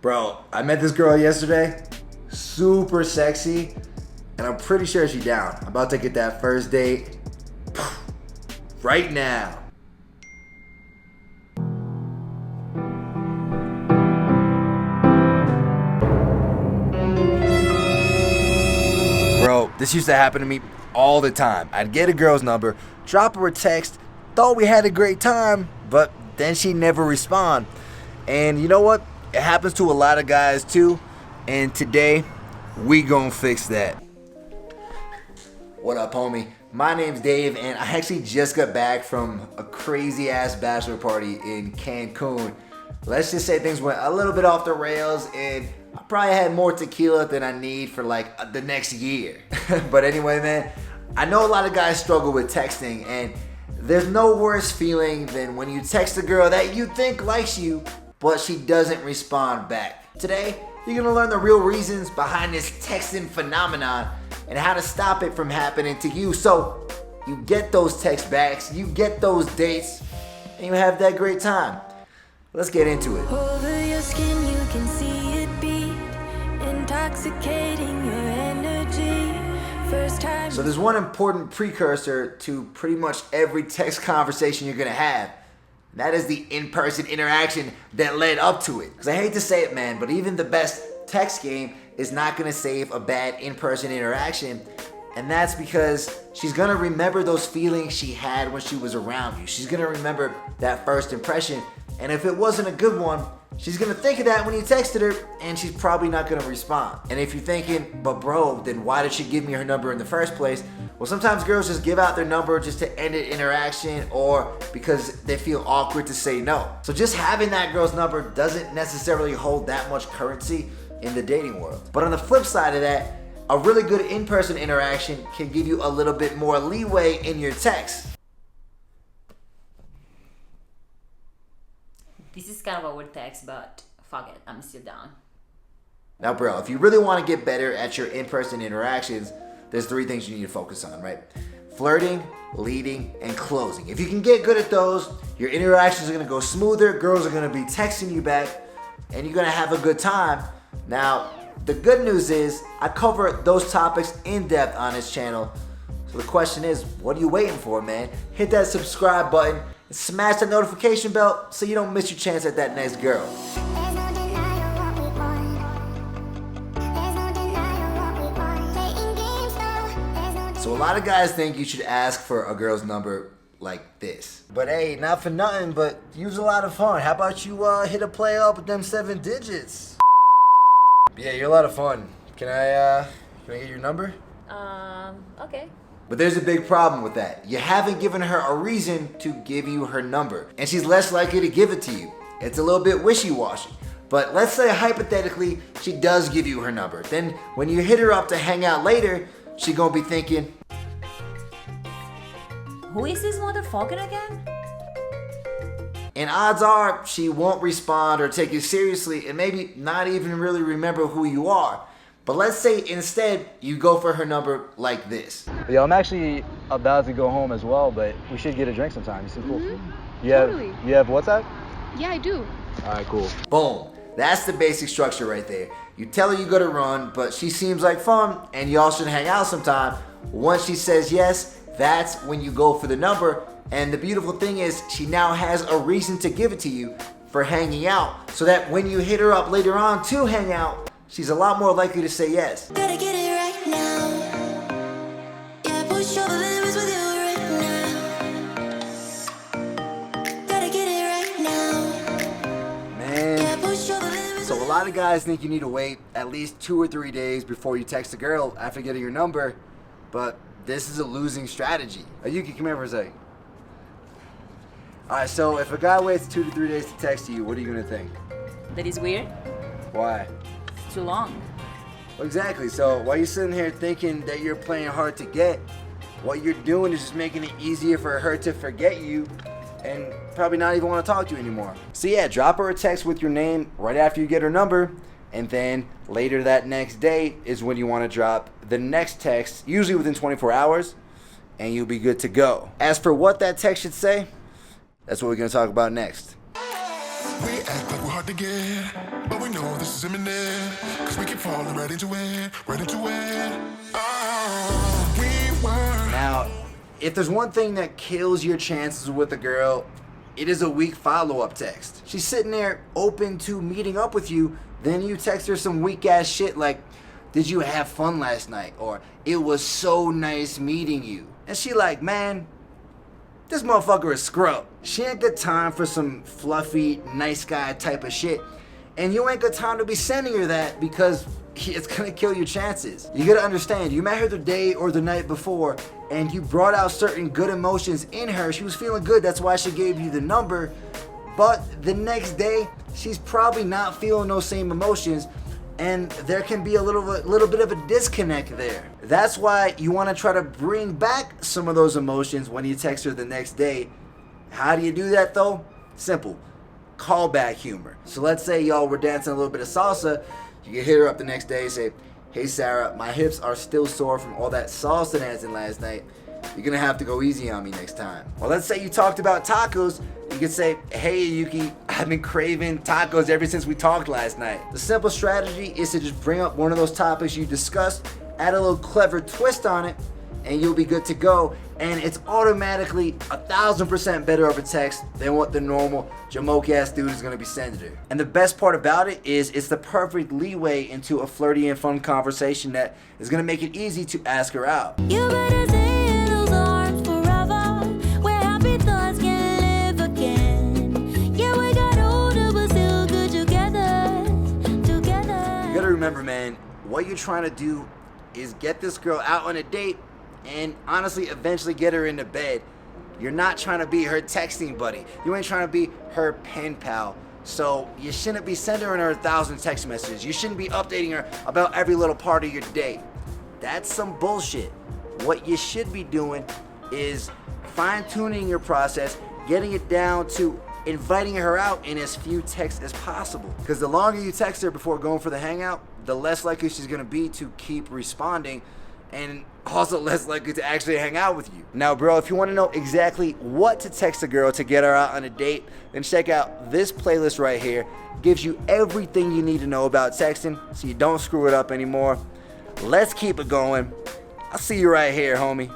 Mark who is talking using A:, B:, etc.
A: Bro, I met this girl yesterday, super sexy, and I'm pretty sure she's down. I'm about to get that first date right now. Bro, this used to happen to me all the time. I'd get a girl's number, drop her a text, thought we had a great time, but then she'd never respond. And you know what? It happens to a lot of guys too, and today we gonna fix that. What up, homie? My name's Dave, and I actually just got back from a crazy ass bachelor party in Cancun. Let's just say things went a little bit off the rails, and I probably had more tequila than I need for like the next year. But anyway, man, I know a lot of guys struggle with texting, and there's no worse feeling than when you text a girl that you think likes you, but she doesn't respond back. Today, you're gonna learn the real reasons behind this texting phenomenon and how to stop it from happening to you, so you get those text backs, you get those dates, and you have that great time. Let's get into it.
B: Over your skin, you can see it beat, intoxicating your energy. First time.
A: So there's one important precursor to pretty much every text conversation you're gonna have. That is the in-person interaction that led up to it. Because I hate to say it, man, but even the best text game is not gonna save a bad in-person interaction. And that's because she's gonna remember those feelings she had when she was around you. She's gonna remember that first impression. And if it wasn't a good one, she's gonna think of that when you texted her, and she's probably not gonna respond. And if you're thinking, but bro, then why did she give me her number in the first place? Well, sometimes girls just give out their number just to end an interaction, or because they feel awkward to say no. So just having that girl's number doesn't necessarily hold that much currency in the dating world. But on the flip side of that, a really good in-person interaction can give you a little bit more leeway in your text.
C: This is kind of a weird text, but fuck it, I'm still down.
A: Now, bro, if you really want to get better at your in-person interactions, there's 3 things you need to focus on, right? Flirting, leading, and closing. If you can get good at those, your interactions are going to go smoother, girls are going to be texting you back, and you're going to have a good time. Now, the good news is I cover those topics in depth on this channel. So the question is, what are you waiting for, man? Hit that subscribe button and smash that notification bell so you don't miss your chance at that next girl. So a lot of guys think you should ask for a girl's number like this. But hey, not for nothing, but use a lot of fun. How about you hit a play up with them 7 digits? Yeah, you're a lot of fun. Can I get your number?
C: Okay.
A: But there's a big problem with that. You haven't given her a reason to give you her number, and she's less likely to give it to you. It's a little bit wishy-washy. But let's say hypothetically she does give you her number. Then when you hit her up to hang out later, she gonna be thinking,
C: Who is this motherfucker again?
A: and odds are she won't respond or take you seriously and maybe not even really remember who you are. But let's say instead you go for her number like this.
D: Yo, I'm actually about to go home as well, but we should get a drink sometime. You seem cool.
E: Totally.
D: You have WhatsApp?
E: Yeah, I do.
D: All right, cool.
A: Boom. That's the basic structure right there. You tell her you gotta run, but she seems like fun and y'all should hang out sometime. Once she says yes, that's when you go for the number. And the beautiful thing is she now has a reason to give it to you for hanging out, so that when you hit her up later on to hang out, she's a lot more likely to say yes.
B: Gotta get it right now. Yeah, push all the limits with you right now. Gotta get it right now.
A: Man.
B: Yeah, push all the limits.
A: So a lot of guys think you need to wait at least 2 or 3 days before you text a girl after getting your number, but this is a losing strategy. Yuki, come here for a second. Alright, so if a guy waits 2 to 3 days to text you, what are you gonna think?
C: That is weird.
A: Why?
C: It's too long.
A: Well, exactly. So while you're sitting here thinking that you're playing hard to get, what you're doing is just making it easier for her to forget you and probably not even want to talk to you anymore. So yeah, drop her a text with your name right after you get her number, and then later that next day is when you want to drop the next text, usually within 24 hours, and you'll be good to go. As for what that text should say, that's what we're going to talk about next.
F: We act like we're hard to get, but we know this is imminent. Cause we keep falling right into it, right into it. Oh, we were.
A: Now, if there's one thing that kills your chances with a girl, it is a weak follow-up text. She's sitting there open to meeting up with you, then you text her some weak-ass shit like, did you have fun last night? Or, it was so nice meeting you. And she like, man, this motherfucker is scrub. She ain't got time for some fluffy, nice guy type of shit. And you ain't got time to be sending her that because it's gonna kill your chances. You gotta understand, you met her the day or the night before and you brought out certain good emotions in her. She was feeling good, that's why she gave you the number. But the next day, she's probably not feeling those same emotions, and there can be a little bit of a disconnect there. That's why you want to try to bring back some of those emotions when you text her the next day. How do you do that though? Simple. Callback humor. So let's say y'all were dancing a little bit of salsa. You can hit her up the next day and say, hey Sarah, my hips are still sore from all that salsa dancing last night. You're gonna have to go easy on me next time. Or let's say you talked about tacos. You could say, hey Yuki, I've been craving tacos ever since we talked last night. The simple strategy is to just bring up one of those topics you discussed, add a little clever twist on it, and you'll be good to go. And it's automatically 1,000% better over text than what the normal jamoke ass dude is gonna be sending her. And the best part about it is it's the perfect leeway into a flirty and fun conversation that is gonna make it easy to ask her out.
B: You better stay in those arms forever, where happy thoughts can live again. Yeah, we got older, but still good together.
A: You gotta remember, man, what you're trying to do is get this girl out on a date and honestly eventually get her into bed. You're not trying to be her texting buddy. You ain't trying to be her pen pal. So you shouldn't be sending her 1,000 text messages. You shouldn't be updating her about every little part of your day. That's some bullshit. What you should be doing is fine-tuning your process, getting it down to inviting her out in as few texts as possible. Because the longer you text her before going for the hangout, the less likely she's gonna be to keep responding, and also less likely to actually hang out with you. Now, bro, if you want to know exactly what to text a girl to get her out on a date, then check out this playlist right here. Gives you everything you need to know about texting so you don't screw it up anymore. Let's keep it going. I'll see you right here, homie.